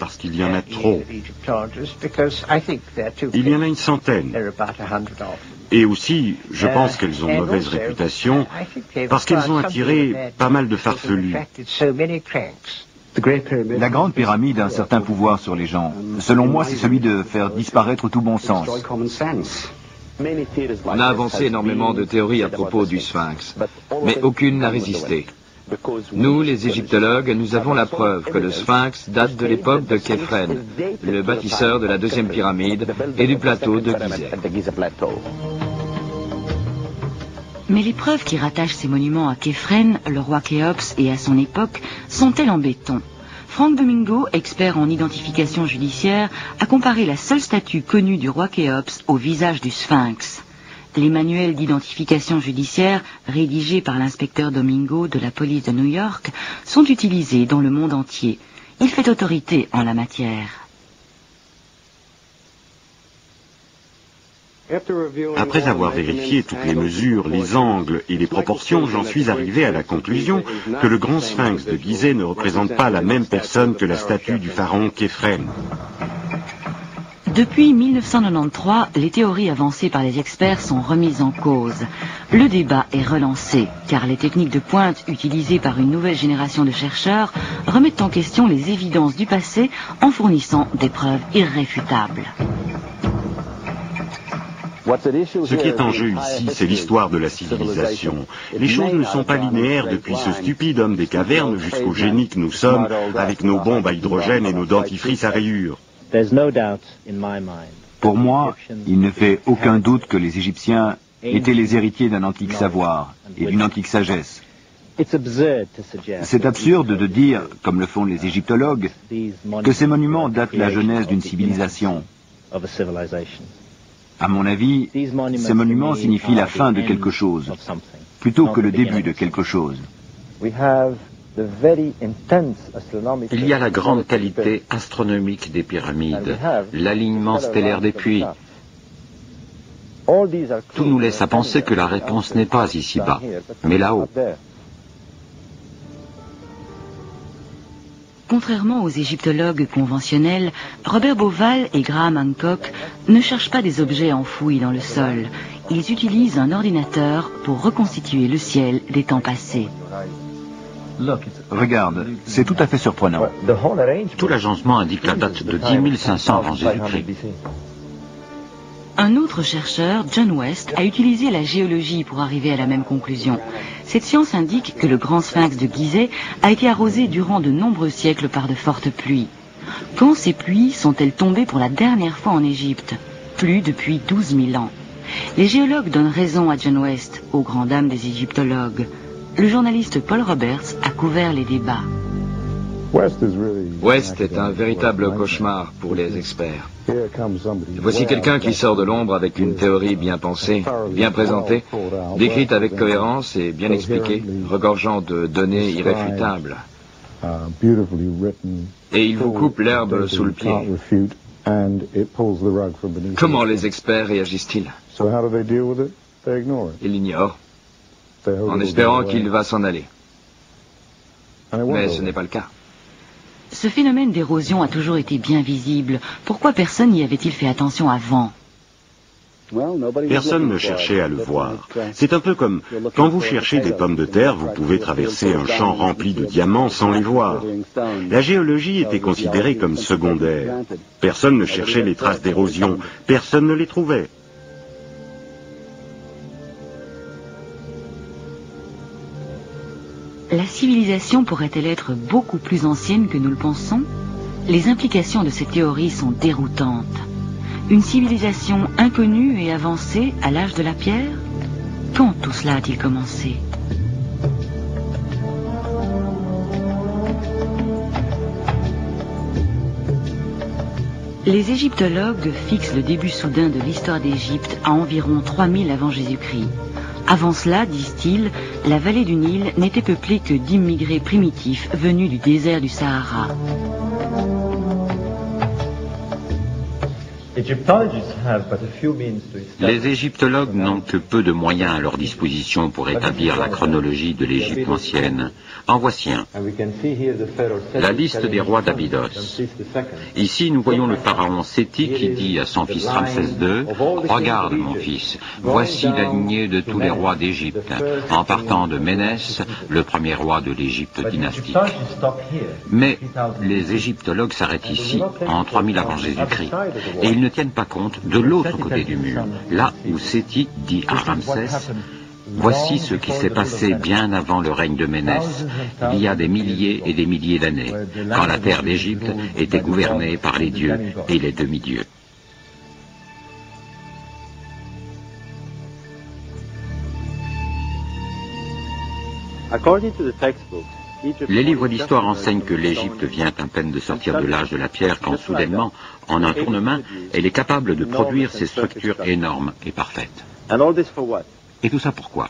parce qu'il y en a trop. Il y en a une centaine. Et aussi, je pense qu'elles ont mauvaise réputation parce qu'elles ont attiré pas mal de farfelus. La grande pyramide a un certain pouvoir sur les gens. Selon moi, c'est celui de faire disparaître tout bon sens. On a avancé énormément de théories à propos du Sphinx, mais aucune n'a résisté. Nous, les égyptologues, nous avons la preuve que le Sphinx date de l'époque de Képhren, le bâtisseur de la deuxième pyramide et du plateau de Gizeh. Mais les preuves qui rattachent ces monuments à Képhren, le roi Khéops et à son époque, sont-elles en béton? Frank Domingo, expert en identification judiciaire, a comparé la seule statue connue du roi Khéops au visage du Sphinx. Les manuels d'identification judiciaire, rédigés par l'inspecteur Domingo de la police de New York, sont utilisés dans le monde entier. Il fait autorité en la matière. Après avoir vérifié toutes les mesures, les angles et les proportions, j'en suis arrivé à la conclusion que le grand sphinx de Gizeh ne représente pas la même personne que la statue du pharaon Képhren. Depuis 1993, les théories avancées par les experts sont remises en cause. Le débat est relancé, car les techniques de pointe utilisées par une nouvelle génération de chercheurs remettent en question les évidences du passé en fournissant des preuves irréfutables. Ce qui est en jeu ici, c'est l'histoire de la civilisation. Les choses ne sont pas linéaires depuis ce stupide homme des cavernes jusqu'au génie que nous sommes avec nos bombes à hydrogène et nos dentifrices à rayures. Pour moi, il ne fait aucun doute que les Égyptiens étaient les héritiers d'un antique savoir et d'une antique sagesse. C'est absurde de dire, comme le font les égyptologues, que ces monuments datent de la genèse d'une civilisation. À mon avis, ces monuments signifient la fin de quelque chose, plutôt que le début de quelque chose. Il y a la grande qualité astronomique des pyramides, l'alignement stellaire des puits. Tout nous laisse à penser que la réponse n'est pas ici-bas, mais là-haut. Contrairement aux égyptologues conventionnels, Robert Bauval et Graham Hancock ne cherchent pas des objets enfouis dans le sol. Ils utilisent un ordinateur pour reconstituer le ciel des temps passés. Regarde, c'est tout à fait surprenant. Tout l'agencement indique la date de 10 500 avant Jésus-Christ. Un autre chercheur, John West, a utilisé la géologie pour arriver à la même conclusion. Cette science indique que le grand sphinx de Gizeh a été arrosé durant de nombreux siècles par de fortes pluies. Quand ces pluies sont-elles tombées pour la dernière fois en Égypte? Plus depuis 12 000 ans. Les géologues donnent raison à John West, aux grandes dames des égyptologues. Le journaliste Paul Roberts a couvert les débats. West est un véritable cauchemar pour les experts. Voici quelqu'un qui sort de l'ombre avec une théorie bien pensée, bien présentée, décrite avec cohérence et bien expliquée, regorgeant de données irréfutables. Et il vous coupe l'herbe sous le pied. Comment les experts réagissent-ils? Ils l'ignorent, en espérant qu'il va s'en aller. Mais ce n'est pas le cas. Ce phénomène d'érosion a toujours été bien visible. Pourquoi personne n'y avait-il fait attention avant? Personne ne cherchait à le voir. C'est un peu comme quand vous cherchez des pommes de terre, vous pouvez traverser un champ rempli de diamants sans les voir. La géologie était considérée comme secondaire. Personne ne cherchait les traces d'érosion. Personne ne les trouvait. La civilisation pourrait-elle être beaucoup plus ancienne que nous le pensons? Les implications de cette théorie sont déroutantes. Une civilisation inconnue et avancée à l'âge de la pierre? Quand tout cela a-t-il commencé? Les égyptologues fixent le début soudain de l'histoire d'Égypte à environ 3000 avant Jésus-Christ. Avant cela, disent-ils, la vallée du Nil n'était peuplée que d'immigrés primitifs venus du désert du Sahara. Les égyptologues n'ont que peu de moyens à leur disposition pour établir la chronologie de l'Égypte ancienne. En voici un. La liste des rois d'Abydos. Ici, nous voyons le pharaon Séti qui dit à son fils Ramsès II, « Regarde, mon fils, voici la lignée de tous les rois d'Égypte, en partant de Ménès, le premier roi de l'Égypte dynastique. » Mais les égyptologues s'arrêtent ici, en 3000 avant Jésus-Christ, et ils ne tiennent pas compte de l'autre côté du mur, là où Séti dit à Ramsès, « Voici ce qui s'est passé bien avant le règne de Ménès, il y a des milliers et des milliers d'années, quand la terre d'Égypte était gouvernée par les dieux et les demi-dieux. » Les livres d'histoire enseignent que l'Égypte vient à peine de sortir de l'âge de la pierre quand soudainement, en un tournement, elle est capable de produire ces structures énormes et parfaites. Et tout ça pourquoi?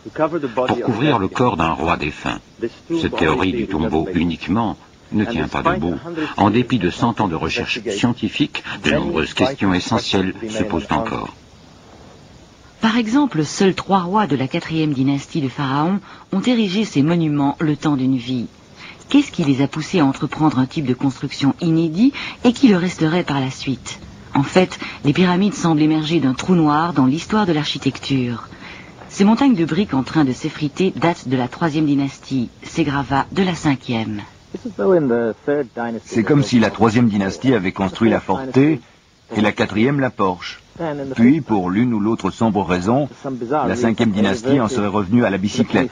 Pour couvrir le corps d'un roi défunt. Cette théorie du tombeau uniquement ne tient pas debout. En dépit de 100 ans de recherche scientifique, de nombreuses questions essentielles se posent encore. Par exemple, seuls 3 rois de la 4e dynastie de Pharaon ont érigé ces monuments le temps d'une vie. Qu'est-ce qui les a poussés à entreprendre un type de construction inédit et qui le resterait par la suite? En fait, les pyramides semblent émerger d'un trou noir dans l'histoire de l'architecture. Ces montagnes de briques en train de s'effriter datent de la 3e dynastie, ces gravats de la 5e. C'est comme si la 3e dynastie avait construit la Forté et la 4e la Porche. Puis, pour l'une ou l'autre sombre raison, la 5e dynastie en serait revenue à la bicyclette.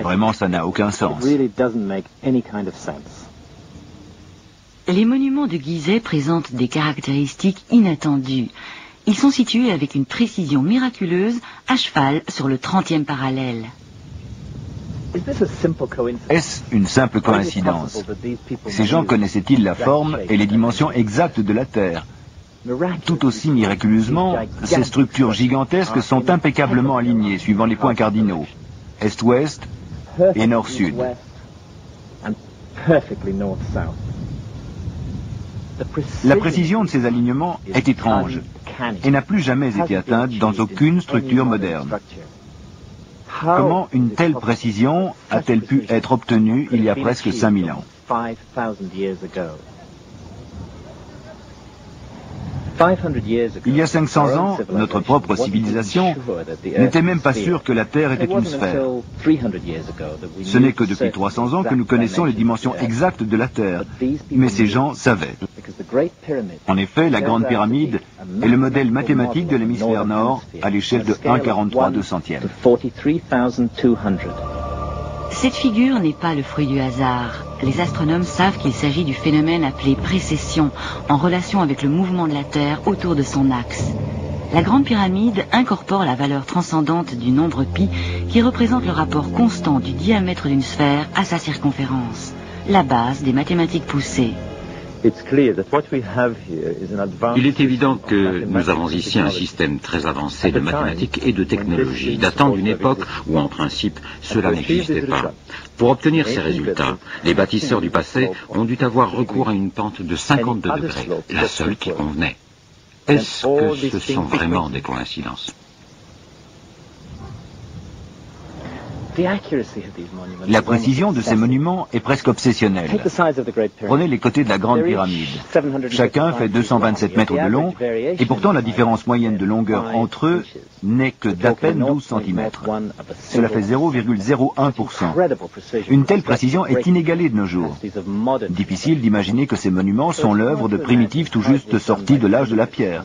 Vraiment, ça n'a aucun sens. Les monuments de Gizeh présentent des caractéristiques inattendues. Ils sont situés avec une précision miraculeuse à cheval sur le 30e parallèle. Est-ce une simple coïncidence? Ces gens connaissaient-ils la forme et les dimensions exactes de la Terre? Tout aussi miraculeusement, ces structures gigantesques sont impeccablement alignées suivant les points cardinaux, est-ouest et nord-sud. La précision de ces alignements est étrange et n'a plus jamais été atteinte dans aucune structure moderne. Comment une telle précision a-t-elle pu être obtenue il y a presque 5000 ans? Il y a 500 ans, notre propre civilisation n'était même pas sûre que la Terre était une sphère. Ce n'est que depuis 300 ans que nous connaissons les dimensions exactes de la Terre, mais ces gens savaient. En effet, la Grande Pyramide est le modèle mathématique de l'hémisphère nord à l'échelle de 1,43/200. Cette figure n'est pas le fruit du hasard. Les astronomes savent qu'il s'agit du phénomène appelé précession, en relation avec le mouvement de la Terre autour de son axe. La Grande Pyramide incorpore la valeur transcendante du nombre pi, qui représente le rapport constant du diamètre d'une sphère à sa circonférence, la base des mathématiques poussées. Il est évident que nous avons ici un système très avancé de mathématiques et de technologie, datant d'une époque où, en principe, cela n'existait pas. Pour obtenir ces résultats, les bâtisseurs du passé ont dû avoir recours à une pente de 52 degrés, la seule qui convenait. Est-ce que ce sont vraiment des coïncidences ? La précision de ces monuments est presque obsessionnelle. Prenez les côtés de la Grande Pyramide. Chacun fait 227 mètres de long, et pourtant la différence moyenne de longueur entre eux n'est que d'à peine 12 cm. Cela fait 0,01%. Une telle précision est inégalée de nos jours. Difficile d'imaginer que ces monuments sont l'œuvre de primitifs tout juste sortis de l'âge de la pierre.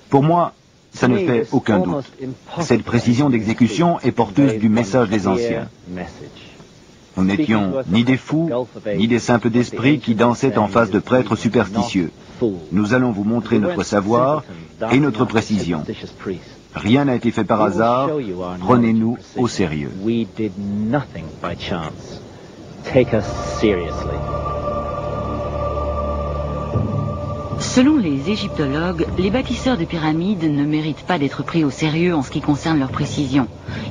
Pour moi, ça ne fait aucun doute. Cette précision d'exécution est porteuse du message des anciens. Nous n'étions ni des fous, ni des simples d'esprit qui dansaient en face de prêtres superstitieux. Nous allons vous montrer notre savoir et notre précision. Rien n'a été fait par hasard, prenez-nous au sérieux. Selon les égyptologues, les bâtisseurs de pyramides ne méritent pas d'être pris au sérieux en ce qui concerne leur précision.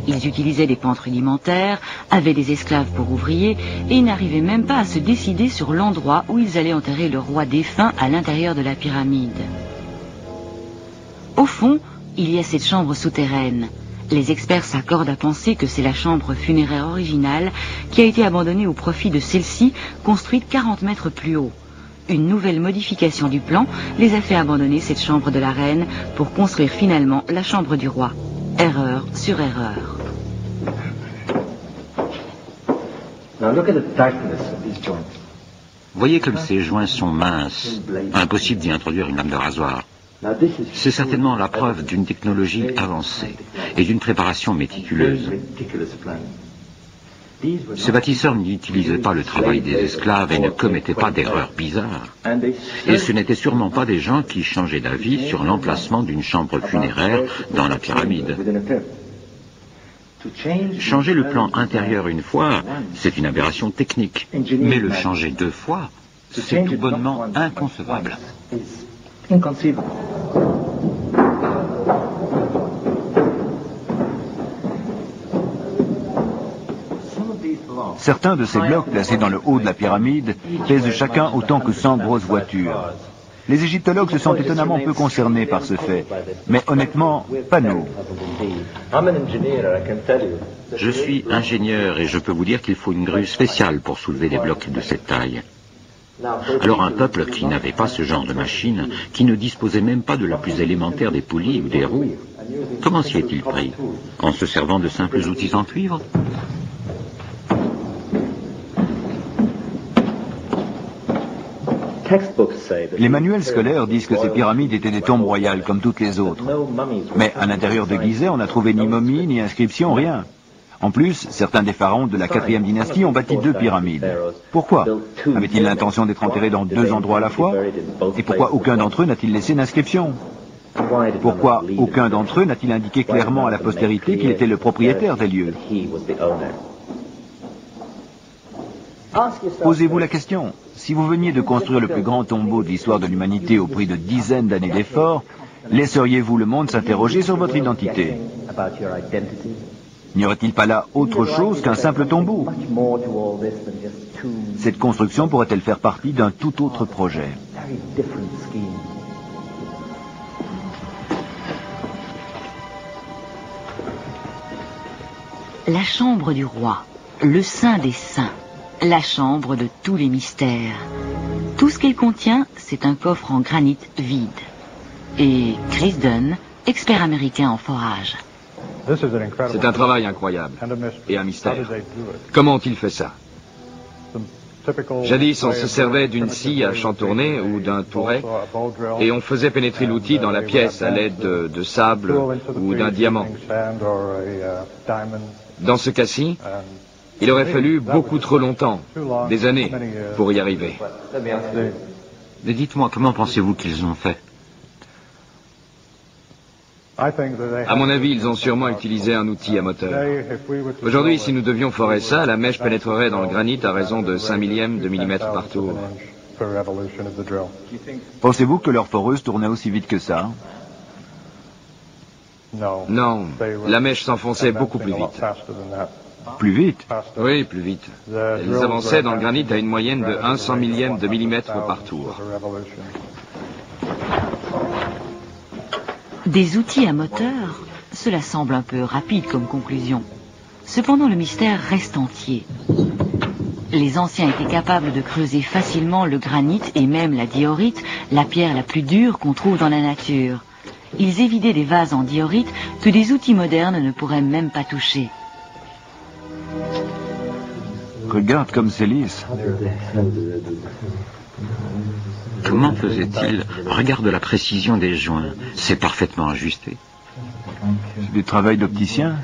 Ils utilisaient des pentes rudimentaires, avaient des esclaves pour ouvriers et n'arrivaient même pas à se décider sur l'endroit où ils allaient enterrer le roi défunt à l'intérieur de la pyramide. Au fond, il y a cette chambre souterraine. Les experts s'accordent à penser que c'est la chambre funéraire originale qui a été abandonnée au profit de celle-ci, construite 40 mètres plus haut. Une nouvelle modification du plan les a fait abandonner cette chambre de la reine pour construire finalement la chambre du roi. Erreur sur erreur. Voyez comme ces joints sont minces. Impossible d'y introduire une lame de rasoir. C'est certainement la preuve d'une technologie avancée et d'une préparation méticuleuse. Ces bâtisseurs n'utilisaient pas le travail des esclaves et ne commettaient pas d'erreurs bizarres. Et ce n'étaient sûrement pas des gens qui changeaient d'avis sur l'emplacement d'une chambre funéraire dans la pyramide. Changer le plan intérieur une fois, c'est une aberration technique. Mais le changer 2 fois, c'est tout bonnement inconcevable. Certains de ces blocs placés dans le haut de la pyramide pèsent chacun autant que 100 grosses voitures. Les égyptologues se sont étonnamment peu concernés par ce fait, mais honnêtement, pas nous. Je suis ingénieur et je peux vous dire qu'il faut une grue spéciale pour soulever des blocs de cette taille. Alors un peuple qui n'avait pas ce genre de machine, qui ne disposait même pas de la plus élémentaire des poulies ou des roues, comment s'y est-il pris? En se servant de simples outils en cuivre? Les manuels scolaires disent que ces pyramides étaient des tombes royales comme toutes les autres. Mais à l'intérieur de Gizeh, on n'a trouvé ni momie, ni inscription, rien. En plus, certains des pharaons de la 4e dynastie ont bâti 2 pyramides. Pourquoi? Avaient-ils l'intention d'être enterrés dans 2 endroits à la fois? Et pourquoi aucun d'entre eux n'a-t-il laissé d'inscription? Pourquoi aucun d'entre eux n'a-t-il indiqué clairement à la postérité qu'il était le propriétaire des lieux? Posez-vous la question. Si vous veniez de construire le plus grand tombeau de l'histoire de l'humanité au prix de dizaines d'années d'efforts, laisseriez-vous le monde s'interroger sur votre identité? N'y aurait-il pas là autre chose qu'un simple tombeau? Cette construction pourrait-elle faire partie d'un tout autre projet? La chambre du roi, le saint des saints, la chambre de tous les mystères. Tout ce qu'elle contient, c'est un coffre en granit vide. Et Chris Dunn, expert américain en forage. C'est un travail incroyable et un mystère. Comment ont-ils fait ça? Jadis, on se servait d'une scie à chantourner ou d'un touret et on faisait pénétrer l'outil dans la pièce à l'aide de sable ou d'un diamant. Dans ce cas-ci, il aurait fallu beaucoup trop longtemps, des années, pour y arriver. Mais dites-moi, comment pensez-vous qu'ils ont fait? À mon avis, ils ont sûrement utilisé un outil à moteur. Aujourd'hui, si nous devions forer ça, la mèche pénétrerait dans le granit à raison de 5 millièmes de millimètre par tour. Pensez-vous que leur foreuse tournait aussi vite que ça? Non, la mèche s'enfonçait beaucoup plus vite. Plus vite? Oui, plus vite. Elles avançaient dans le granit à une moyenne de 100 millième de millimètre par tour. Des outils à moteur, cela semble un peu rapide comme conclusion. Cependant, le mystère reste entier. Les anciens étaient capables de creuser facilement le granit et même la diorite, la pierre la plus dure qu'on trouve dans la nature. Ils évidaient des vases en diorite que des outils modernes ne pourraient même pas toucher. Regarde comme c'est lisse. Comment faisait-il? Regarde la précision des joints. C'est parfaitement ajusté. C'est du travail d'opticien.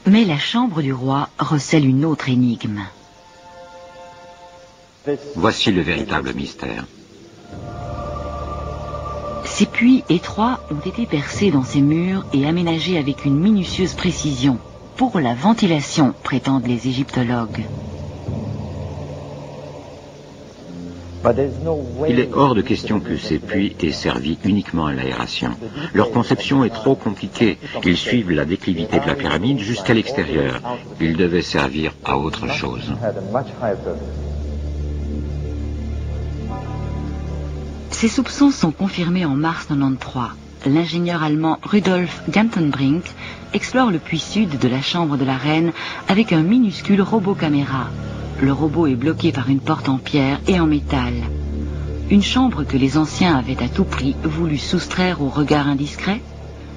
Mais la chambre du roi recèle une autre énigme. Voici le véritable mystère. Ces puits étroits ont été percés dans ces murs et aménagés avec une minutieuse précision. Pour la ventilation, prétendent les égyptologues. Il est hors de question que ces puits aient servi uniquement à l'aération. Leur conception est trop compliquée. Ils suivent la déclivité de la pyramide jusqu'à l'extérieur. Ils devaient servir à autre chose. Ces soupçons sont confirmés en mars 1993. L'ingénieur allemand Rudolf Gantenbrink explore le puits sud de la chambre de la reine avec un minuscule robot caméra. Le robot est bloqué par une porte en pierre et en métal. Une chambre que les anciens avaient à tout prix voulu soustraire au regard indiscret.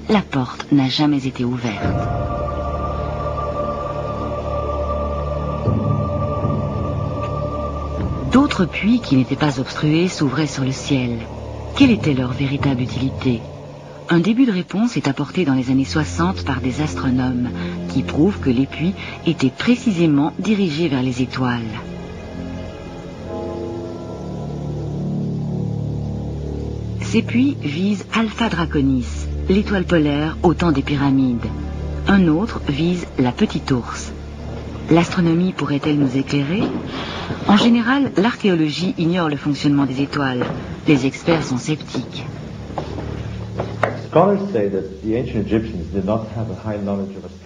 La porte n'a jamais été ouverte. D'autres puits qui n'étaient pas obstrués s'ouvraient sur le ciel. Quelle était leur véritable utilité ? Un début de réponse est apporté dans les années 60 par des astronomes qui prouvent que les puits étaient précisément dirigés vers les étoiles. Ces puits visent Alpha Draconis, l'étoile polaire au temps des pyramides. Un autre vise la Petite Ourse. L'astronomie pourrait-elle nous éclairer ? En général, l'archéologie ignore le fonctionnement des étoiles. Les experts sont sceptiques.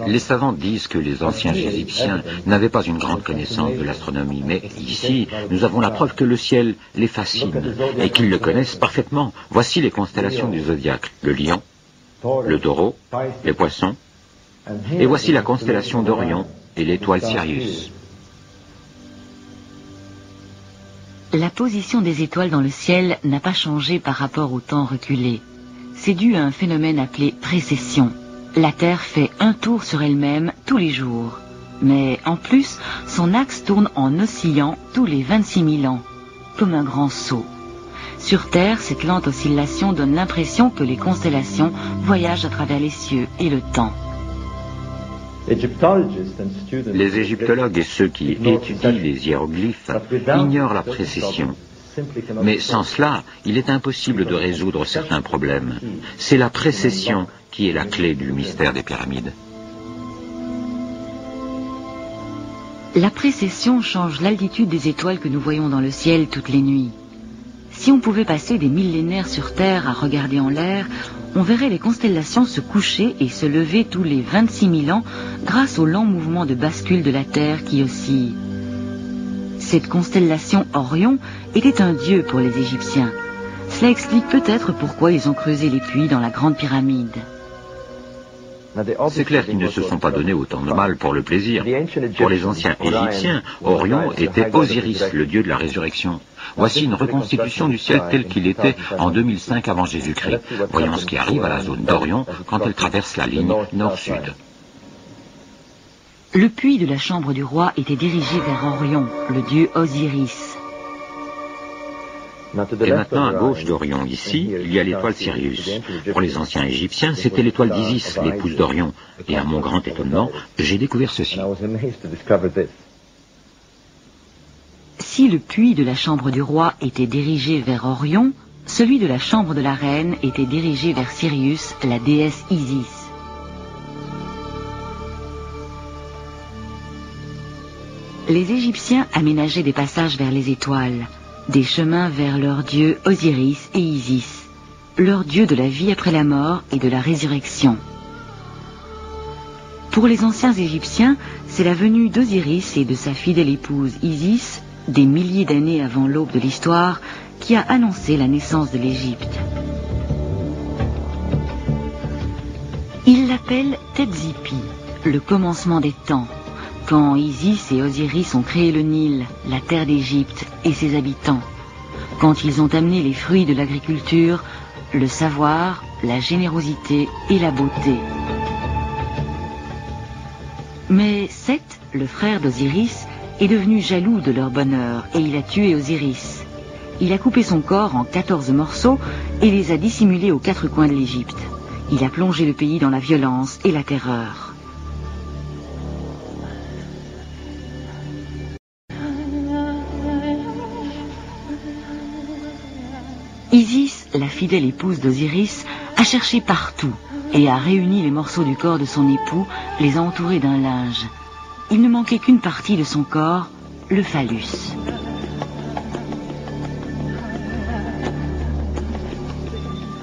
Les savants disent que les anciens Égyptiens n'avaient pas une grande connaissance de l'astronomie, mais ici, nous avons la preuve que le ciel les fascine et qu'ils le connaissent parfaitement. Voici les constellations du zodiaque, le lion, le taureau, les poissons, et voici la constellation d'Orion et l'étoile Sirius. La position des étoiles dans le ciel n'a pas changé par rapport au temps reculé. C'est dû à un phénomène appelé précession. La Terre fait un tour sur elle-même tous les jours. Mais en plus, son axe tourne en oscillant tous les 26 000 ans, comme un grand seau. Sur Terre, cette lente oscillation donne l'impression que les constellations voyagent à travers les cieux et le temps. Les égyptologues et ceux qui étudient les hiéroglyphes ignorent la précession. Mais sans cela, il est impossible de résoudre certains problèmes. C'est la précession qui est la clé du mystère des pyramides. La précession change l'altitude des étoiles que nous voyons dans le ciel toutes les nuits. Si on pouvait passer des millénaires sur Terre à regarder en l'air, on verrait les constellations se coucher et se lever tous les 26 000 ans grâce au lent mouvement de bascule de la Terre qui oscille. Cette constellation Orion était un dieu pour les Égyptiens. Cela explique peut-être pourquoi ils ont creusé les puits dans la Grande Pyramide. C'est clair qu'ils ne se sont pas donnés autant de mal pour le plaisir. Pour les anciens Égyptiens, Orion était Osiris, le dieu de la résurrection. Voici une reconstitution du ciel tel qu'il était en 2005 avant Jésus-Christ. Voyons ce qui arrive à la zone d'Orion quand elle traverse la ligne nord-sud. Le puits de la chambre du roi était dirigé vers Orion, le dieu Osiris. Et maintenant, à gauche d'Orion, ici, il y a l'étoile Sirius. Pour les anciens Égyptiens, c'était l'étoile d'Isis, l'épouse d'Orion. Et à mon grand étonnement, j'ai découvert ceci. Si le puits de la chambre du roi était dirigé vers Orion, celui de la chambre de la reine était dirigé vers Sirius, la déesse Isis. Les Égyptiens aménageaient des passages vers les étoiles, des chemins vers leurs dieux Osiris et Isis, leurs dieux de la vie après la mort et de la résurrection. Pour les anciens Égyptiens, c'est la venue d'Osiris et de sa fidèle épouse Isis, des milliers d'années avant l'aube de l'histoire, qui a annoncé la naissance de l'Égypte. Ils l'appellent Tetzipi, le commencement des temps, quand Isis et Osiris ont créé le Nil, la terre d'Égypte et ses habitants, quand ils ont amené les fruits de l'agriculture, le savoir, la générosité et la beauté. Mais Seth, le frère d'Osiris, est devenu jaloux de leur bonheur et il a tué Osiris. Il a coupé son corps en 14 morceaux et les a dissimulés aux 4 coins de l'Égypte. Il a plongé le pays dans la violence et la terreur. Isis, la fidèle épouse d'Osiris, a cherché partout et a réuni les morceaux du corps de son époux, les a entourés d'un linge. Il ne manquait qu'une partie de son corps, le phallus.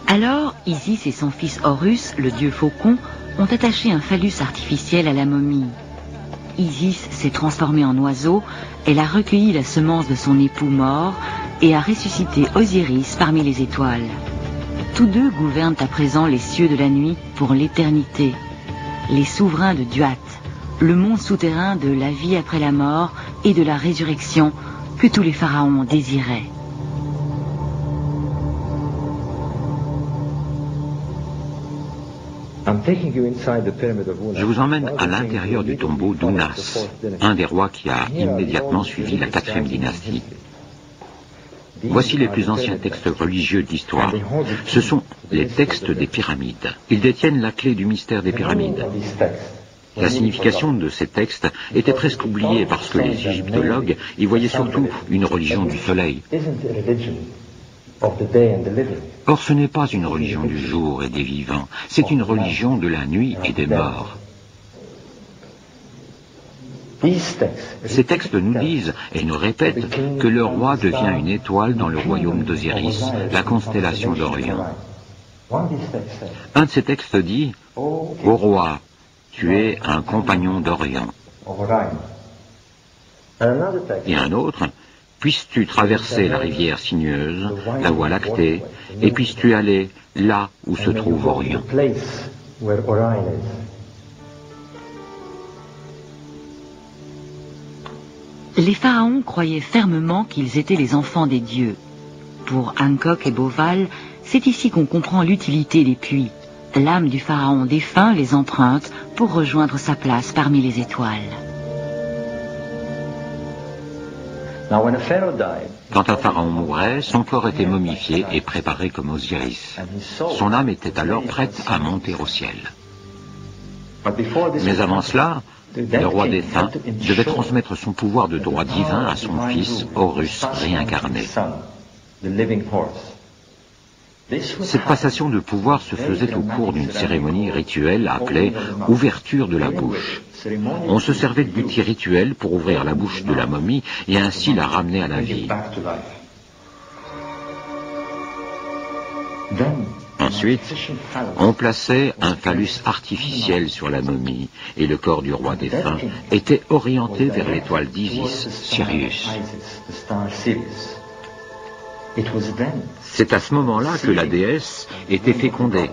Alors, Isis et son fils Horus, le dieu faucon, ont attaché un phallus artificiel à la momie. Isis s'est transformée en oiseau, elle a recueilli la semence de son époux mort et a ressuscité Osiris parmi les étoiles. Tous deux gouvernent à présent les cieux de la nuit pour l'éternité. Les souverains de Duat, le monde souterrain de la vie après la mort et de la résurrection que tous les pharaons désiraient. Je vous emmène à l'intérieur du tombeau d'Ounas, un des rois qui a immédiatement suivi la 4e dynastie. Voici les plus anciens textes religieux de l'histoire. Ce sont les textes des pyramides. Ils détiennent la clé du mystère des pyramides. La signification de ces textes était presque oubliée parce que les égyptologues y voyaient surtout une religion du soleil. Or, ce n'est pas une religion du jour et des vivants, c'est une religion de la nuit et des morts. Ces textes nous disent et nous répètent que le roi devient une étoile dans le royaume d'Osiris, la constellation d'Orion. Un de ces textes dit « Ô roi, tu es un compagnon d'Orion ». Et un autre « Puisses-tu traverser la rivière sinueuse, la voie lactée, et puisses-tu aller là où se trouve Orion ». Les pharaons croyaient fermement qu'ils étaient les enfants des dieux. Pour Hancock et Beauval, c'est ici qu'on comprend l'utilité des puits. L'âme du pharaon défunt les emprunte pour rejoindre sa place parmi les étoiles. Quand un pharaon mourait, son corps était momifié et préparé comme Osiris. Son âme était alors prête à monter au ciel. Mais avant cela, le roi défunt devait transmettre son pouvoir de droit divin à son fils Horus réincarné. Cette passation de pouvoir se faisait au cours d'une cérémonie rituelle appelée « ouverture de la bouche ». On se servait d'outils rituels pour ouvrir la bouche de la momie et ainsi la ramener à la vie. Ensuite, on plaçait un phallus artificiel sur la momie et le corps du roi défunt était orienté vers l'étoile d'Isis, Sirius. C'est à ce moment-là que la déesse était fécondée.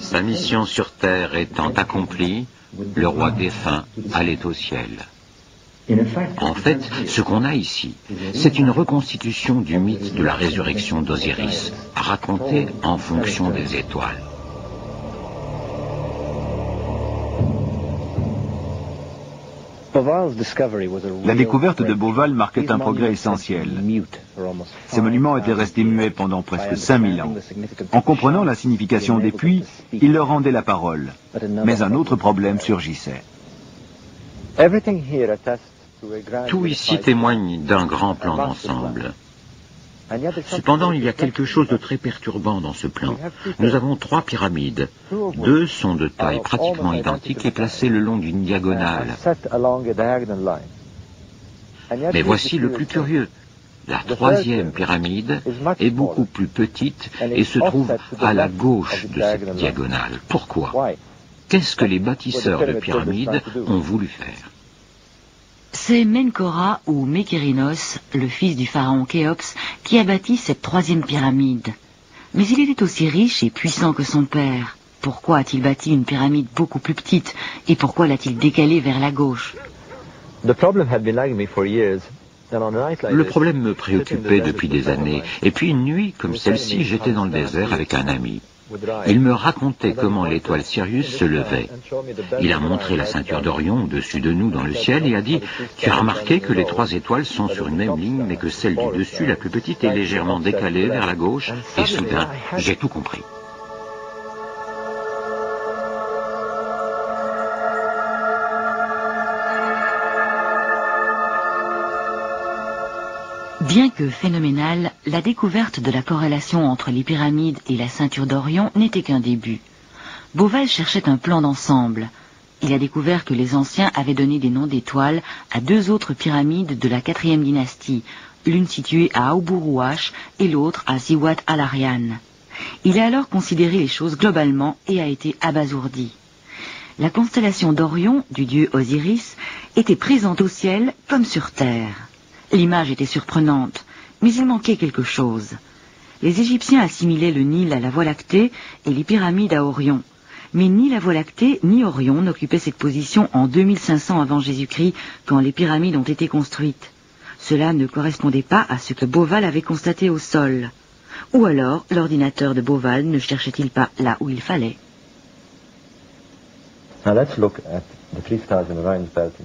Sa mission sur terre étant accomplie, le roi défunt allait au ciel. En fait, ce qu'on a ici, c'est une reconstitution du mythe de la résurrection d'Osiris, raconté en fonction des étoiles. La découverte de Beauval marquait un progrès essentiel. Ces monuments étaient restés muets pendant presque 5000 ans. En comprenant la signification des puits, il leur rendait la parole. Mais un autre problème surgissait. Tout ici témoigne d'un grand plan d'ensemble. Cependant, il y a quelque chose de très perturbant dans ce plan. Nous avons 3 pyramides. 2 sont de taille pratiquement identique et placées le long d'une diagonale. Mais voici le plus curieux. La 3e pyramide est beaucoup plus petite et se trouve à la gauche de cette diagonale. Pourquoi? Qu'est-ce que les bâtisseurs de pyramides ont voulu faire? C'est Menkora ou Mykérinos, le fils du pharaon Khéops, qui a bâti cette 3e pyramide. Mais il était aussi riche et puissant que son père. Pourquoi a-t-il bâti une pyramide beaucoup plus petite et pourquoi l'a-t-il décalée vers la gauche? Le problème me préoccupait depuis des années. Et puis une nuit, comme celle-ci, j'étais dans le désert avec un ami. Il me racontait comment l'étoile Sirius se levait. Il a montré la ceinture d'Orion au-dessus de nous dans le ciel et a dit « Tu as remarqué que les 3 étoiles sont sur une même ligne, mais que celle du dessus, la plus petite, est légèrement décalée vers la gauche ?» Et soudain, j'ai tout compris. Bien que phénoménale, la découverte de la corrélation entre les pyramides et la ceinture d'Orion n'était qu'un début. Beauval cherchait un plan d'ensemble. il a découvert que les anciens avaient donné des noms d'étoiles à deux autres pyramides de la 4e dynastie, l'une située à Aubourouache et l'autre à Ziwat al-Aryan. Il a alors considéré les choses globalement et a été abasourdi. La constellation d'Orion, du dieu Osiris, était présente au ciel comme sur terre. L'image était surprenante, mais il manquait quelque chose. Les Égyptiens assimilaient le Nil à la Voie lactée et les pyramides à Orion. Mais ni la Voie lactée ni Orion n'occupaient cette position en 2500 avant Jésus-Christ, quand les pyramides ont été construites. Cela ne correspondait pas à ce que Beauval avait constaté au sol. Ou alors, l'ordinateur de Beauval ne cherchait-il pas là où il fallait?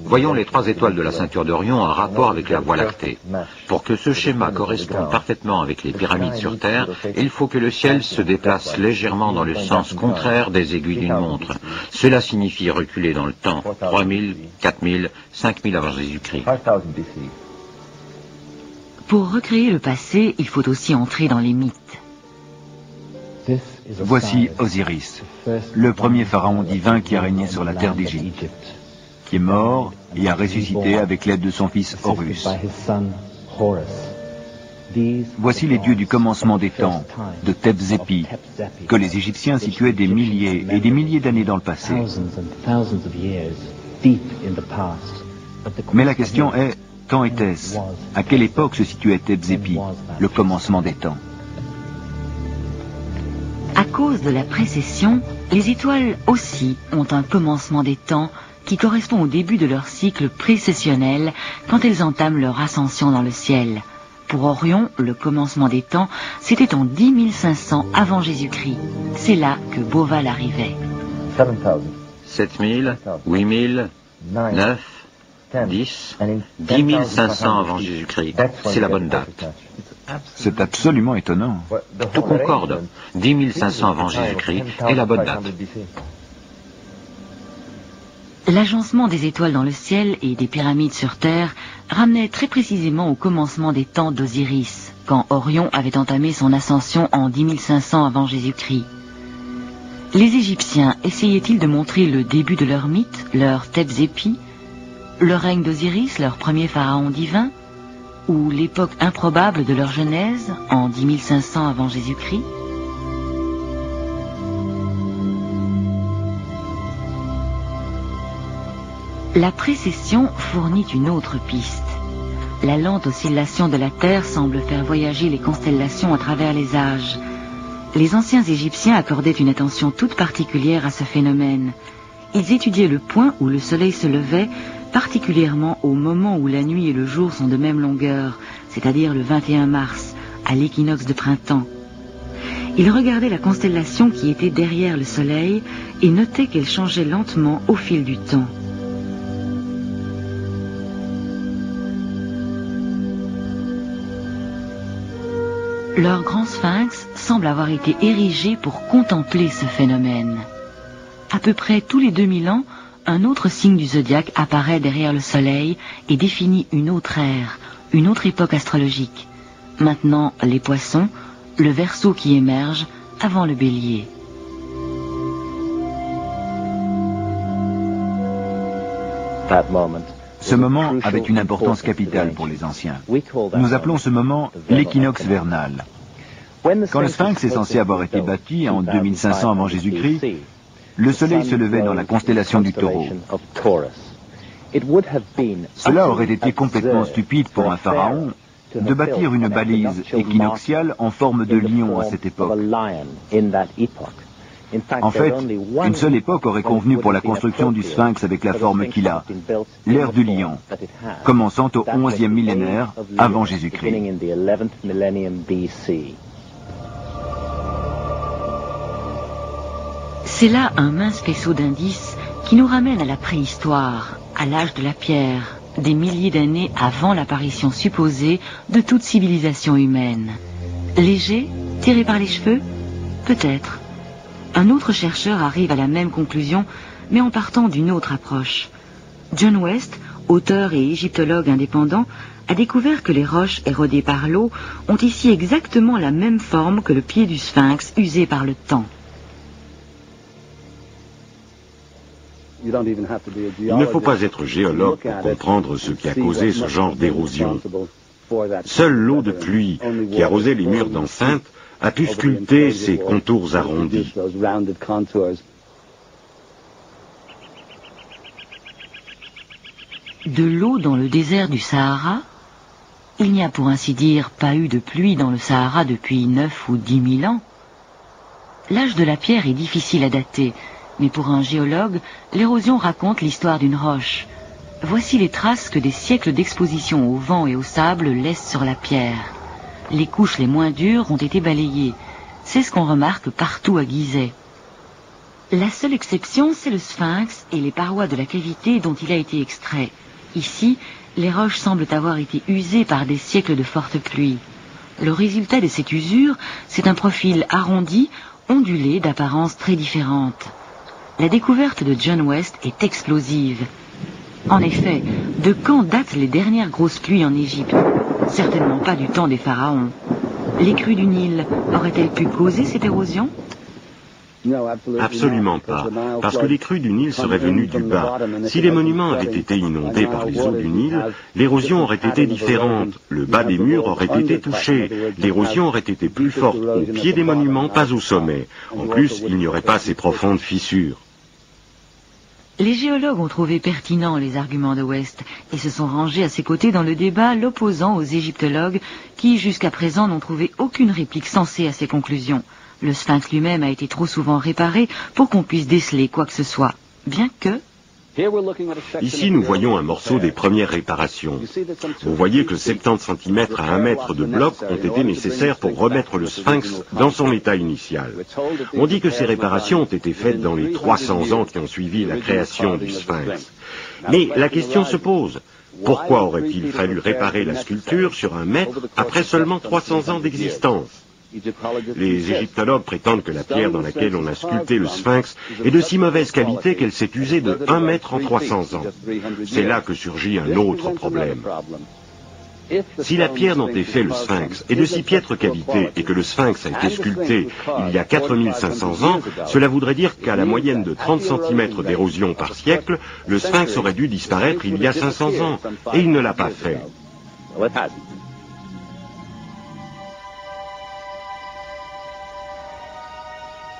Voyons les 3 étoiles de la ceinture d'Orion en rapport avec la Voie lactée. Pour que ce schéma corresponde parfaitement avec les pyramides sur Terre, il faut que le ciel se déplace légèrement dans le sens contraire des aiguilles d'une montre. Cela signifie reculer dans le temps, 3000, 4000, 5000 avant Jésus-Christ. Pour recréer le passé, il faut aussi entrer dans les mythes. Voici Osiris, le premier pharaon divin qui a régné sur la terre d'Égypte, qui est mort et a ressuscité avec l'aide de son fils Horus. Voici les dieux du commencement des temps, de Thebs-Zepi, que les Égyptiens situaient des milliers et des milliers d'années dans le passé. Mais la question est, quand était-ce? À quelle époque se situait Thebs-Zepi, le commencement des temps? À cause de la précession, les étoiles aussi ont un commencement des temps qui correspond au début de leur cycle précessionnel quand elles entament leur ascension dans le ciel. Pour Orion, le commencement des temps, c'était en 10 500 avant Jésus-Christ. C'est là que Beauval arrivait. 7000, 8000, 9, 10, 10 500 avant Jésus-Christ. C'est la bonne date. C'est absolument étonnant. Tout concorde. 10 500 avant Jésus-Christ est la bonne date. L'agencement des étoiles dans le ciel et des pyramides sur terre ramenait très précisément au commencement des temps d'Osiris, quand Orion avait entamé son ascension en 10 500 avant Jésus-Christ. Les Égyptiens essayaient-ils de montrer le début de leur mythe, leur Thebs-Zepi, le règne d'Osiris, leur premier pharaon divin, ou l'époque improbable de leur genèse, en 10 500 avant Jésus-Christ? La précession fournit une autre piste. La lente oscillation de la Terre semble faire voyager les constellations à travers les âges. Les anciens Égyptiens accordaient une attention toute particulière à ce phénomène. Ils étudiaient le point où le soleil se levait, particulièrement au moment où la nuit et le jour sont de même longueur, c'est-à-dire le 21 mars, à l'équinoxe de printemps. Ils regardaient la constellation qui était derrière le soleil et notaient qu'elle changeait lentement au fil du temps. Leur grand sphinx semble avoir été érigé pour contempler ce phénomène. À peu près tous les 2000 ans, un autre signe du zodiaque apparaît derrière le soleil et définit une autre ère, une autre époque astrologique. Maintenant, les poissons, le Verseau qui émerge avant le Bélier. Ce moment avait une importance capitale pour les anciens. Nous appelons ce moment l'équinoxe vernal. Quand le Sphinx est censé avoir été bâti en 2500 avant Jésus-Christ, le soleil se levait dans la constellation du Taureau. Cela aurait été complètement stupide pour un pharaon de bâtir une balise équinoxiale en forme de lion à cette époque. En fait, une seule époque aurait convenu pour la construction du Sphinx avec la forme qu'il a, l'ère du lion, commençant au 11e millénaire avant Jésus-Christ. C'est là un mince faisceau d'indices qui nous ramène à la préhistoire, à l'âge de la pierre, des milliers d'années avant l'apparition supposée de toute civilisation humaine. Léger, tiré par les cheveux? Peut-être. Un autre chercheur arrive à la même conclusion, mais en partant d'une autre approche. John West, auteur et égyptologue indépendant, a découvert que les roches érodées par l'eau ont ici exactement la même forme que le pied du sphinx usé par le temps. Il ne faut pas être géologue pour comprendre ce qui a causé ce genre d'érosion. Seule l'eau de pluie qui arrosait les murs d'enceinte a pu sculpter ces contours arrondis. De l'eau dans le désert du Sahara? Il n'y a pour ainsi dire pas eu de pluie dans le Sahara depuis 9 ou 10 000 ans. L'âge de la pierre est difficile à dater, mais pour un géologue, l'érosion raconte l'histoire d'une roche. Voici les traces que des siècles d'exposition au vent et au sable laissent sur la pierre. Les couches les moins dures ont été balayées. C'est ce qu'on remarque partout à Gizeh. La seule exception, c'est le sphinx et les parois de la cavité dont il a été extrait. Ici, les roches semblent avoir été usées par des siècles de fortes pluies. Le résultat de cette usure, c'est un profil arrondi, ondulé d'apparence très différente. La découverte de John West est explosive. En effet, de quand datent les dernières grosses pluies en Égypte? Certainement pas du temps des pharaons. Les crues du Nil auraient-elles pu causer cette érosion? Absolument pas, parce que les crues du Nil seraient venues du bas. Si les monuments avaient été inondés par les eaux du Nil, l'érosion aurait été différente. Le bas des murs aurait été touché. L'érosion aurait été plus forte au pied des monuments, pas au sommet. En plus, il n'y aurait pas ces profondes fissures. Les géologues ont trouvé pertinents les arguments de West et se sont rangés à ses côtés dans le débat l'opposant aux égyptologues qui, jusqu'à présent, n'ont trouvé aucune réplique sensée à ses conclusions. Le sphinx lui-même a été trop souvent réparé pour qu'on puisse déceler quoi que ce soit, bien que... Ici, nous voyons un morceau des premières réparations. Vous voyez que 70 cm à 1 mètre de blocs ont été nécessaires pour remettre le sphinx dans son état initial. On dit que ces réparations ont été faites dans les 300 ans qui ont suivi la création du sphinx. Mais la question se pose, pourquoi aurait-il fallu réparer la sculpture sur 1 mètre après seulement 300 ans d'existence ? Les égyptologues prétendent que la pierre dans laquelle on a sculpté le sphinx est de si mauvaise qualité qu'elle s'est usée de 1 mètre en 300 ans. C'est là que surgit un autre problème. Si la pierre dont est fait le sphinx est de si piètre qualité et que le sphinx a été sculpté il y a 4500 ans, cela voudrait dire qu'à la moyenne de 30 cm d'érosion par siècle, le sphinx aurait dû disparaître il y a 500 ans, et il ne l'a pas fait.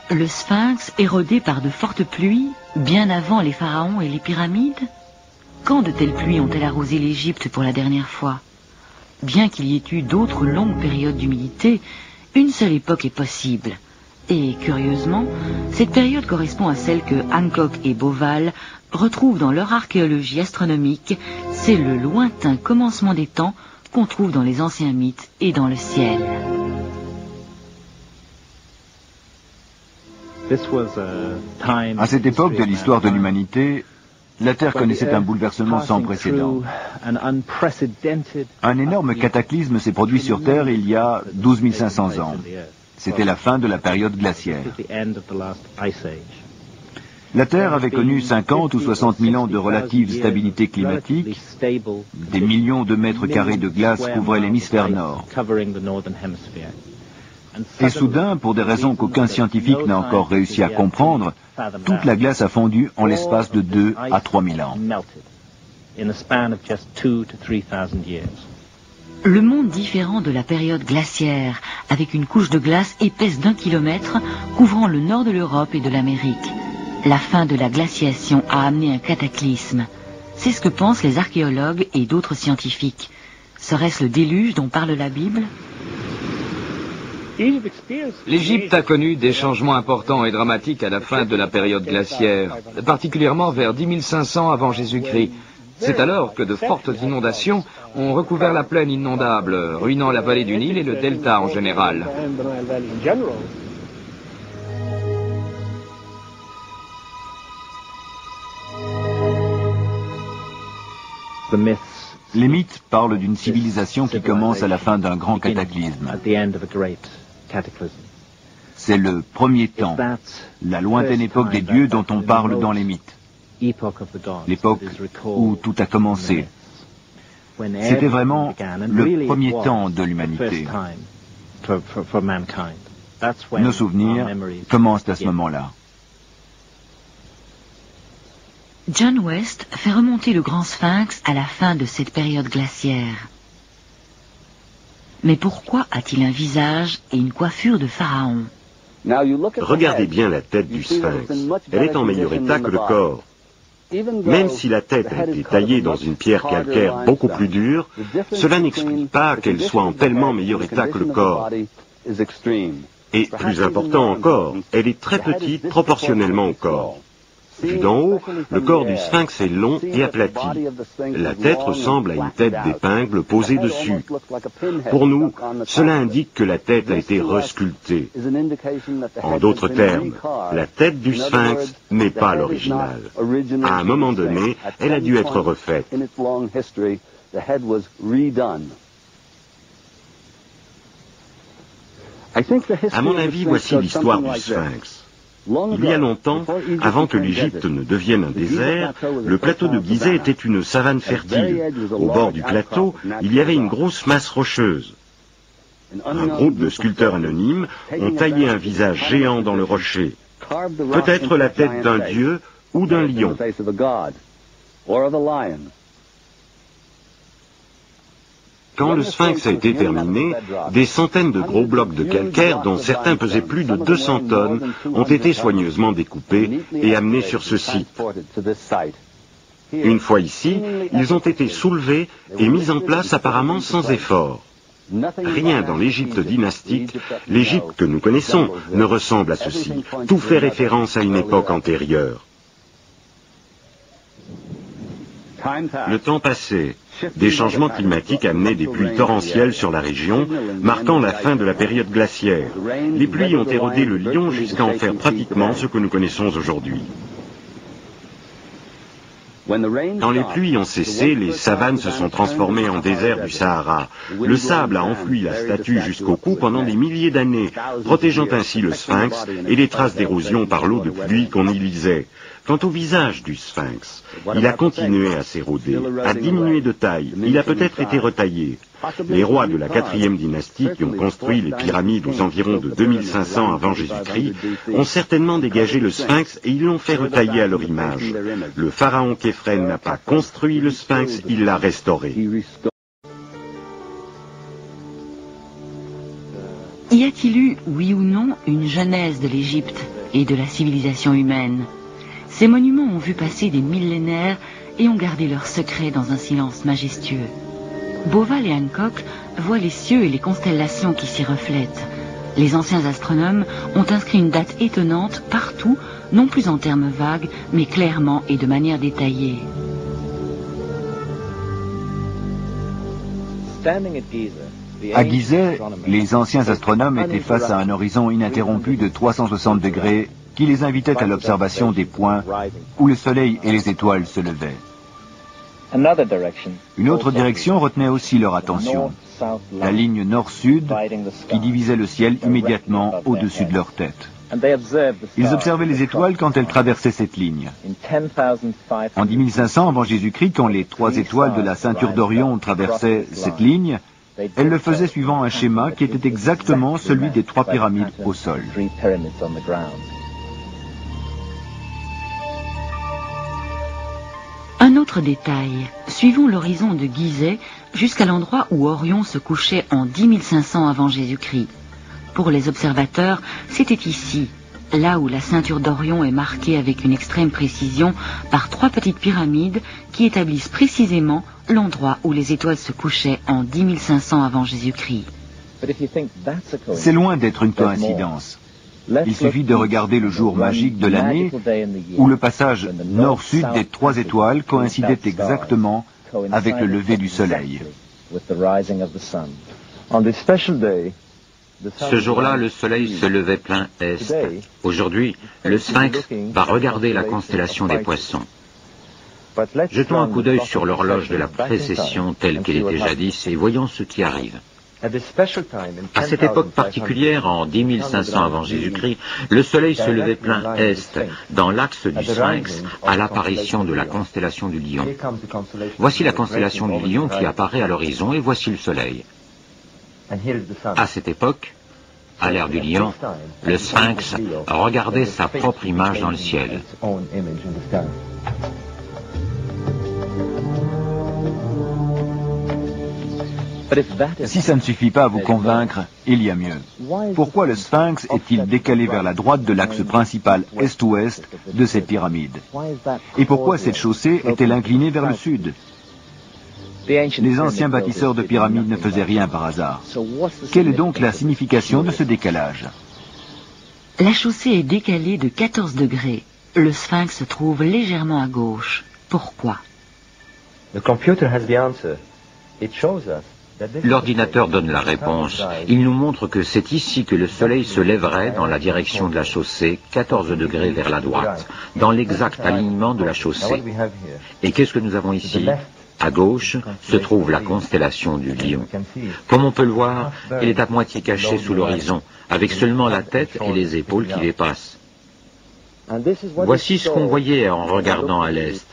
Le sphinx érodé par de fortes pluies, bien avant les pharaons et les pyramides? Quand de telles pluies ont-elles arrosé l'Égypte pour la dernière fois? Bien qu'il y ait eu d'autres longues périodes d'humidité, une seule époque est possible. Et, curieusement, cette période correspond à celle que Hancock et Bauval retrouvent dans leur archéologie astronomique. C'est le lointain commencement des temps qu'on trouve dans les anciens mythes et dans le ciel. À cette époque de l'histoire de l'humanité, la Terre connaissait un bouleversement sans précédent. Un énorme cataclysme s'est produit sur Terre il y a 12 500 ans. C'était la fin de la période glaciaire. La Terre avait connu 50 ou 60 000 ans de relative stabilité climatique. Des millions de mètres carrés de glace couvraient l'hémisphère nord. Et soudain, pour des raisons qu'aucun scientifique n'a encore réussi à comprendre, toute la glace a fondu en l'espace de 2 à 3 000 ans. Le monde différent de la période glaciaire, avec une couche de glace épaisse d'1 kilomètre couvrant le nord de l'Europe et de l'Amérique. La fin de la glaciation a amené un cataclysme. C'est ce que pensent les archéologues et d'autres scientifiques. Serait-ce le déluge dont parle la Bible ? L'Égypte a connu des changements importants et dramatiques à la fin de la période glaciaire, particulièrement vers 10 500 avant Jésus-Christ. C'est alors que de fortes inondations ont recouvert la plaine inondable, ruinant la vallée du Nil et le delta en général. Les mythes parlent d'une civilisation qui commence à la fin d'un grand cataclysme. C'est le premier temps, la lointaine époque des dieux dont on parle dans les mythes. L'époque où tout a commencé. C'était vraiment le premier temps de l'humanité. Nos souvenirs commencent à ce moment-là. John West fait remonter le grand sphinx à la fin de cette période glaciaire. Mais pourquoi a-t-il un visage et une coiffure de pharaon? Regardez bien la tête du sphinx. Elle est en meilleur état que le corps. Même si la tête a été taillée dans une pierre calcaire beaucoup plus dure, cela n'explique pas qu'elle soit en tellement meilleur état que le corps. Et plus important encore, elle est très petite proportionnellement au corps. Vu d'en haut, le corps du sphinx est long et aplati. La tête ressemble à une tête d'épingle posée dessus. Pour nous, cela indique que la tête a été resculptée. En d'autres termes, la tête du sphinx n'est pas l'original. À un moment donné, elle a dû être refaite. À mon avis, voici l'histoire du sphinx. Il y a longtemps, avant que l'Égypte ne devienne un désert, le plateau de Gizeh était une savane fertile. Au bord du plateau, il y avait une grosse masse rocheuse. Un groupe de sculpteurs anonymes ont taillé un visage géant dans le rocher. Peut-être la tête d'un dieu ou d'un lion. Quand le sphinx a été terminé, des centaines de gros blocs de calcaire, dont certains pesaient plus de 200 tonnes, ont été soigneusement découpés et amenés sur ce site. Une fois ici, ils ont été soulevés et mis en place apparemment sans effort. Rien dans l'Égypte dynastique, l'Égypte que nous connaissons, ne ressemble à ceci. Tout fait référence à une époque antérieure. Le temps passait. Des changements climatiques amenaient des pluies torrentielles sur la région, marquant la fin de la période glaciaire. Les pluies ont érodé le lion jusqu'à en faire pratiquement ce que nous connaissons aujourd'hui. Quand les pluies ont cessé, les savanes se sont transformées en désert du Sahara. Le sable a enfoui la statue jusqu'au cou pendant des milliers d'années, protégeant ainsi le sphinx et les traces d'érosion par l'eau de pluie qu'on y lisait. Quant au visage du sphinx, il a continué à s'éroder, à diminuer de taille, il a peut-être été retaillé. Les rois de la 4e dynastie qui ont construit les pyramides aux environs de 2500 avant Jésus-Christ ont certainement dégagé le sphinx et ils l'ont fait retailler à leur image. Le pharaon Képhren n'a pas construit le sphinx, il l'a restauré. Y a-t-il eu, oui ou non, une genèse de l'Égypte et de la civilisation humaine? Ces monuments ont vu passer des millénaires et ont gardé leurs secrets dans un silence majestueux. Bauval et Hancock voient les cieux et les constellations qui s'y reflètent. Les anciens astronomes ont inscrit une date étonnante partout, non plus en termes vagues, mais clairement et de manière détaillée. À Gizeh, les anciens astronomes étaient face à un horizon ininterrompu de 360 degrés qui les invitait à l'observation des points où le soleil et les étoiles se levaient. Une autre direction retenait aussi leur attention, la ligne nord-sud qui divisait le ciel immédiatement au-dessus de leur tête. Ils observaient les étoiles quand elles traversaient cette ligne. En 10500 avant Jésus-Christ, quand les 3 étoiles de la ceinture d'Orion traversaient cette ligne, elles le faisaient suivant un schéma qui était exactement celui des 3 pyramides au sol. Un autre détail, suivons l'horizon de Gizeh jusqu'à l'endroit où Orion se couchait en 10500 avant Jésus-Christ. Pour les observateurs, c'était ici, là où la ceinture d'Orion est marquée avec une extrême précision par 3 petites pyramides qui établissent précisément l'endroit où les étoiles se couchaient en 10500 avant Jésus-Christ. C'est loin d'être une coïncidence. Il suffit de regarder le jour magique de l'année où le passage nord-sud des 3 étoiles coïncidait exactement avec le lever du soleil. Ce jour-là, le soleil se levait plein est. Aujourd'hui, le sphinx va regarder la constellation des poissons. Jetons un coup d'œil sur l'horloge de la précession telle qu'elle était jadis et voyons ce qui arrive. À cette époque particulière, en 10500 avant Jésus-Christ, le soleil se levait plein est, dans l'axe du sphinx, à l'apparition de la constellation du Lion. Voici la constellation du Lion qui apparaît à l'horizon et voici le soleil. À cette époque, à l'ère du Lion, le sphinx regardait sa propre image dans le ciel. Si ça ne suffit pas à vous convaincre, il y a mieux. Pourquoi le Sphinx est-il décalé vers la droite de l'axe principal est-ouest de cette pyramide? Et pourquoi cette chaussée est-elle inclinée vers le sud? Les anciens bâtisseurs de pyramides ne faisaient rien par hasard. Quelle est donc la signification de ce décalage? La chaussée est décalée de 14 degrés. Le Sphinx se trouve légèrement à gauche. Pourquoi? L'ordinateur donne la réponse. Il nous montre que c'est ici que le soleil se lèverait dans la direction de la chaussée, 14 degrés vers la droite, dans l'exact alignement de la chaussée. Et qu'est-ce que nous avons ici? À gauche se trouve la constellation du Lion. Comme on peut le voir, elle est à moitié cachée sous l'horizon, avec seulement la tête et les épaules qui dépassent. Voici ce qu'on voyait en regardant à l'est.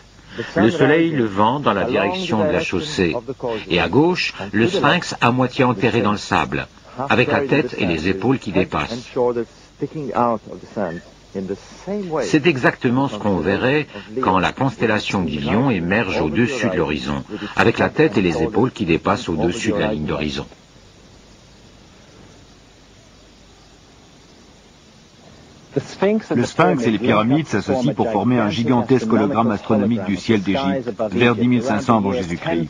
Le soleil levant dans la direction de la chaussée, et à gauche, le Sphinx à moitié enterré dans le sable, avec la tête et les épaules qui dépassent. C'est exactement ce qu'on verrait quand la constellation du Lion émerge au-dessus de l'horizon, avec la tête et les épaules qui dépassent au-dessus de la ligne d'horizon. Le Sphinx et les pyramides s'associent pour former un gigantesque hologramme astronomique du ciel d'Égypte, vers 10 500 avant Jésus-Christ.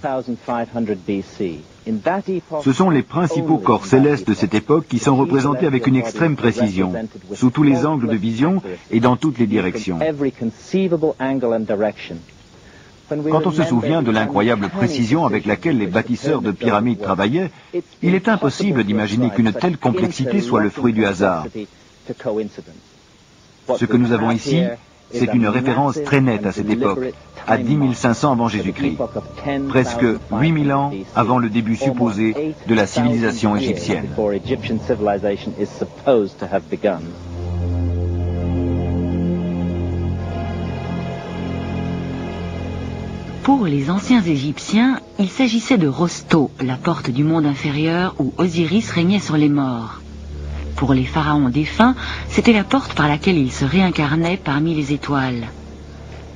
Ce sont les principaux corps célestes de cette époque qui sont représentés avec une extrême précision, sous tous les angles de vision et dans toutes les directions. Quand on se souvient de l'incroyable précision avec laquelle les bâtisseurs de pyramides travaillaient, il est impossible d'imaginer qu'une telle complexité soit le fruit du hasard. Ce que nous avons ici, c'est une référence très nette à cette époque, à 10 500 avant Jésus-Christ, presque 8000 ans avant le début supposé de la civilisation égyptienne. Pour les anciens Égyptiens, il s'agissait de Rosto, la porte du monde inférieur où Osiris régnait sur les morts. Pour les pharaons défunts, c'était la porte par laquelle ils se réincarnaient parmi les étoiles.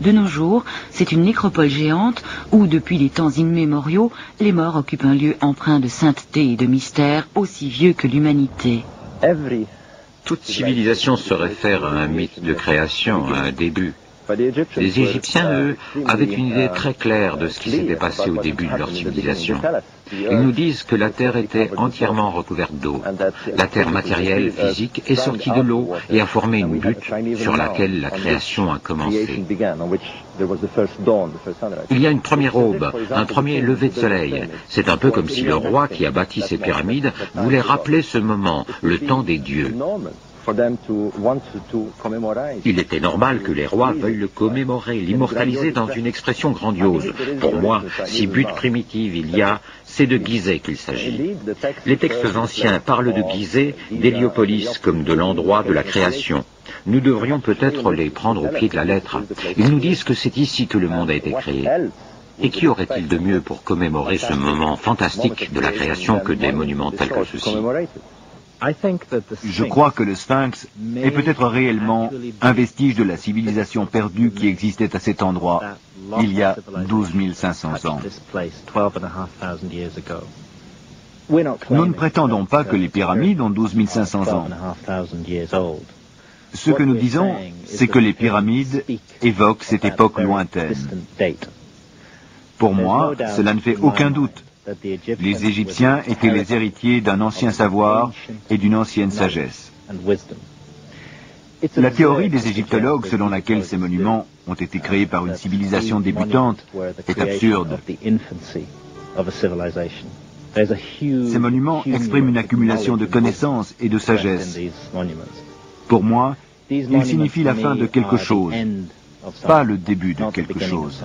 De nos jours, c'est une nécropole géante où, depuis des temps immémoriaux, les morts occupent un lieu empreint de sainteté et de mystère aussi vieux que l'humanité. Toute civilisation se réfère à un mythe de création, à un début. Les Égyptiens, eux, avaient une idée très claire de ce qui s'était passé au début de leur civilisation. Ils nous disent que la Terre était entièrement recouverte d'eau. La Terre matérielle, physique, est sortie de l'eau et a formé une butte sur laquelle la création a commencé. Il y a une première aube, un premier lever de soleil. C'est un peu comme si le roi qui a bâti ces pyramides voulait rappeler ce moment, le temps des dieux. Il était normal que les rois veuillent le commémorer, l'immortaliser dans une expression grandiose. Pour moi, si but primitive il y a, c'est de Gizeh qu'il s'agit. Les textes anciens parlent de Gizeh, d'Héliopolis, comme de l'endroit de la création. Nous devrions peut-être les prendre au pied de la lettre. Ils nous disent que c'est ici que le monde a été créé. Et qui aurait-il de mieux pour commémorer ce moment fantastique de la création que des monuments tels que ceux-ci? Je crois que le Sphinx est peut-être réellement un vestige de la civilisation perdue qui existait à cet endroit il y a 12 500 ans. Nous ne prétendons pas que les pyramides ont 12 500 ans. Ce que nous disons, c'est que les pyramides évoquent cette époque lointaine. Pour moi, cela ne fait aucun doute. Les Égyptiens étaient les héritiers d'un ancien savoir et d'une ancienne sagesse. La théorie des égyptologues selon laquelle ces monuments ont été créés par une civilisation débutante est absurde. Ces monuments expriment une accumulation de connaissances et de sagesse. Pour moi, ils signifient la fin de quelque chose, pas le début de quelque chose.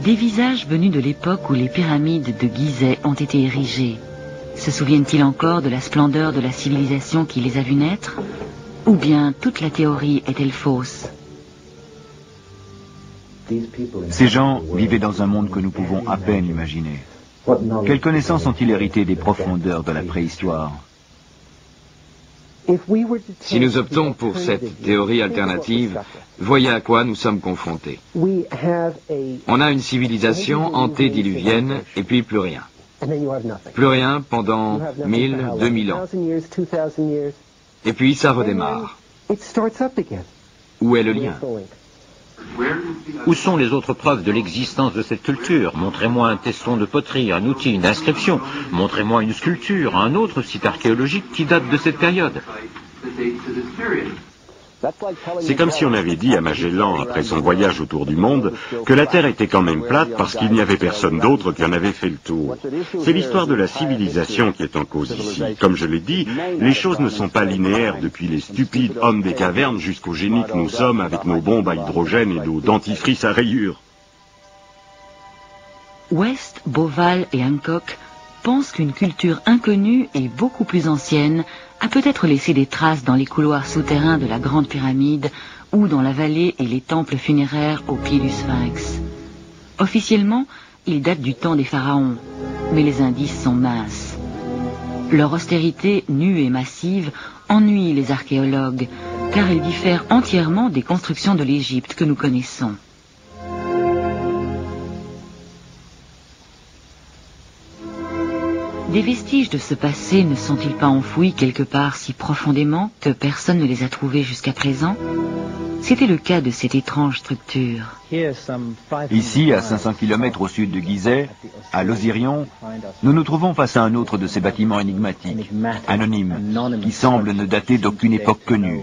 Des visages venus de l'époque où les pyramides de Gizeh ont été érigées. Se souviennent-ils encore de la splendeur de la civilisation qui les a vus naître? Ou bien toute la théorie est-elle fausse? Ces gens vivaient dans un monde que nous pouvons à peine imaginer. Quelles connaissances ont-ils hérité des profondeurs de la préhistoire? Si nous optons pour cette théorie alternative, voyez à quoi nous sommes confrontés. On a une civilisation antédiluvienne et puis plus rien. Plus rien pendant 1000, 2000 ans. Et puis ça redémarre. Où est le lien? Où sont les autres preuves de l'existence de cette culture? Montrez-moi un tesson de poterie, un outil, une inscription. Montrez-moi une sculpture, un autre site archéologique qui date de cette période. C'est comme si on avait dit à Magellan, après son voyage autour du monde, que la Terre était quand même plate parce qu'il n'y avait personne d'autre qui en avait fait le tour. C'est l'histoire de la civilisation qui est en cause ici. Comme je l'ai dit, les choses ne sont pas linéaires depuis les stupides hommes des cavernes jusqu'aux génies que nous sommes avec nos bombes à hydrogène et nos dentifrices à rayures. West, Bauval et Hancock pensent qu'une culture inconnue et beaucoup plus ancienne a peut-être laissé des traces dans les couloirs souterrains de la Grande Pyramide ou dans la vallée et les temples funéraires au pied du Sphinx. Officiellement, ils datent du temps des pharaons, mais les indices sont minces. Leur austérité nue et massive ennuie les archéologues, car elle diffère entièrement des constructions de l'Égypte que nous connaissons. Des vestiges de ce passé ne sont-ils pas enfouis quelque part si profondément que personne ne les a trouvés jusqu'à présent? C'était le cas de cette étrange structure. Ici, à 500 km au sud de Gizeh, à l'Osirion, nous nous trouvons face à un autre de ces bâtiments énigmatiques, anonymes, qui semblent ne dater d'aucune époque connue.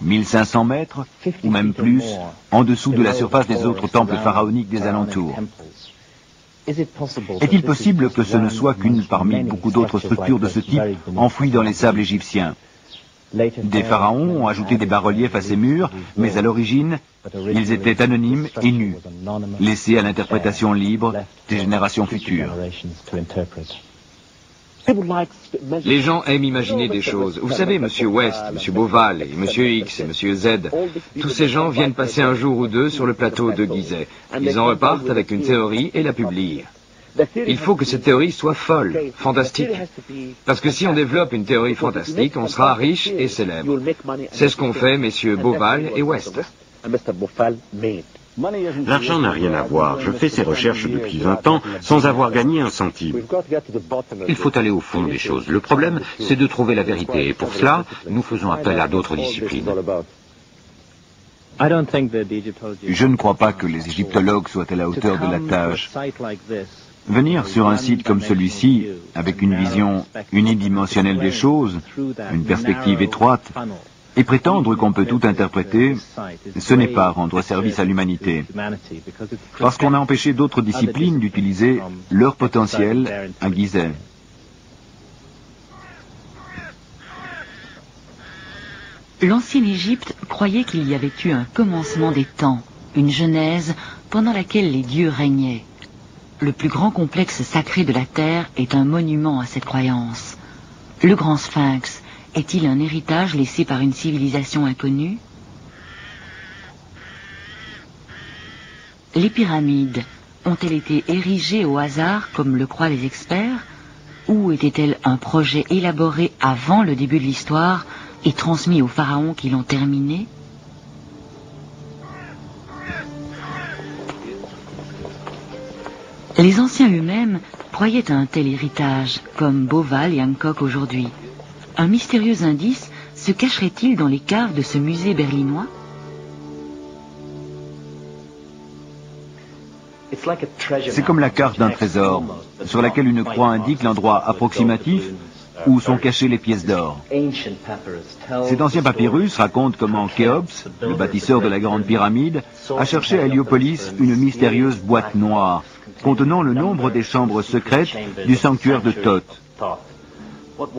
1500 mètres, ou même plus, en dessous de la surface des autres temples pharaoniques des alentours. Est-il possible que ce ne soit qu'une parmi beaucoup d'autres structures de ce type enfouies dans les sables égyptiens? Des pharaons ont ajouté des bas-reliefs à ces murs, mais à l'origine, ils étaient anonymes et nus, laissés à l'interprétation libre des générations futures. Les gens aiment imaginer des choses. Vous savez, Monsieur West, Monsieur Bauval, et Monsieur X et Monsieur Z, tous ces gens viennent passer un jour ou deux sur le plateau de Gizeh. Ils en repartent avec une théorie et la publient. Il faut que cette théorie soit folle, fantastique. Parce que si on développe une théorie fantastique, on sera riche et célèbre. C'est ce qu'ont fait messieurs Bauval et West. L'argent n'a rien à voir. Je fais ces recherches depuis 20 ans sans avoir gagné un centime. Il faut aller au fond des choses. Le problème, c'est de trouver la vérité. Et pour cela, nous faisons appel à d'autres disciplines. Je ne crois pas que les égyptologues soient à la hauteur de la tâche. Venir sur un site comme celui-ci, avec une vision unidimensionnelle des choses, une perspective étroite, et prétendre qu'on peut tout interpréter, ce n'est pas rendre service à l'humanité. Parce qu'on a empêché d'autres disciplines d'utiliser leur potentiel à Gizeh. L'ancienne Égypte croyait qu'il y avait eu un commencement des temps, une genèse pendant laquelle les dieux régnaient. Le plus grand complexe sacré de la Terre est un monument à cette croyance. Le grand Sphinx est-il un héritage laissé par une civilisation inconnue? Les pyramides ont-elles été érigées au hasard, comme le croient les experts, ou étaient-elles un projet élaboré avant le début de l'histoire et transmis aux pharaons qui l'ont terminé? Les anciens eux-mêmes croyaient à un tel héritage, comme Bauval et Hancock aujourd'hui. Un mystérieux indice se cacherait-il dans les caves de ce musée berlinois? C'est comme la carte d'un trésor, sur laquelle une croix indique l'endroit approximatif où sont cachées les pièces d'or. Cet ancien papyrus raconte comment Khéops, le bâtisseur de la Grande Pyramide, a cherché à Héliopolis une mystérieuse boîte noire, contenant le nombre des chambres secrètes du sanctuaire de Thoth.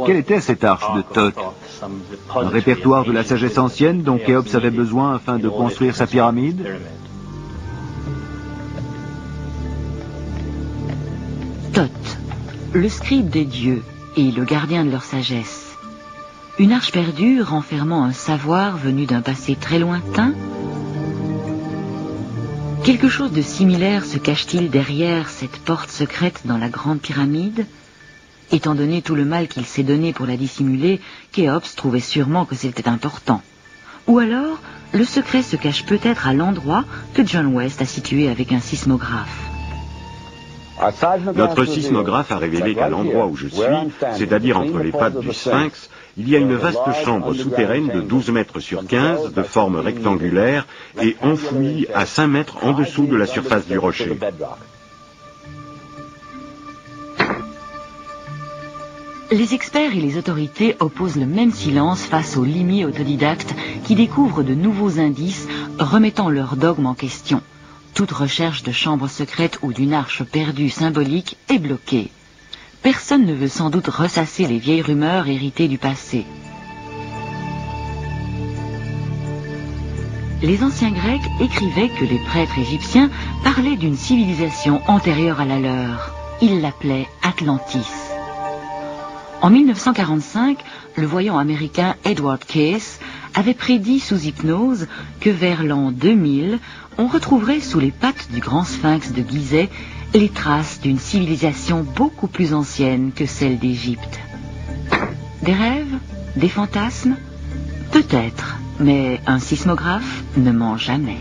Quelle était cette arche de Thoth? Un répertoire de la sagesse ancienne dont Khéops avait besoin afin de construire sa pyramide? Thoth, le scribe des dieux et le gardien de leur sagesse. Une arche perdue renfermant un savoir venu d'un passé très lointain? Quelque chose de similaire se cache-t-il derrière cette porte secrète dans la Grande Pyramide? Étant donné tout le mal qu'il s'est donné pour la dissimuler, Khéops trouvait sûrement que c'était important. Ou alors, le secret se cache peut-être à l'endroit que John West a situé avec un sismographe. Notre sismographe a révélé qu'à l'endroit où je suis, c'est-à-dire entre les pattes du Sphinx, il y a une vaste chambre souterraine de 12 mètres sur 15, de forme rectangulaire, et enfouie à 5 mètres en dessous de la surface du rocher. Les experts et les autorités opposent le même silence face aux limiers autodidactes qui découvrent de nouveaux indices remettant leur dogme en question. Toute recherche de chambre secrète ou d'une arche perdue symbolique est bloquée. Personne ne veut sans doute ressasser les vieilles rumeurs héritées du passé. Les anciens Grecs écrivaient que les prêtres égyptiens parlaient d'une civilisation antérieure à la leur. Ils l'appelaient Atlantis. En 1945, le voyant américain Edward Cayce avait prédit sous hypnose que vers l'an 2000, on retrouverait sous les pattes du grand sphinx de Gizeh les traces d'une civilisation beaucoup plus ancienne que celle d'Égypte. Des rêves? Des fantasmes? Peut-être, mais un sismographe ne ment jamais.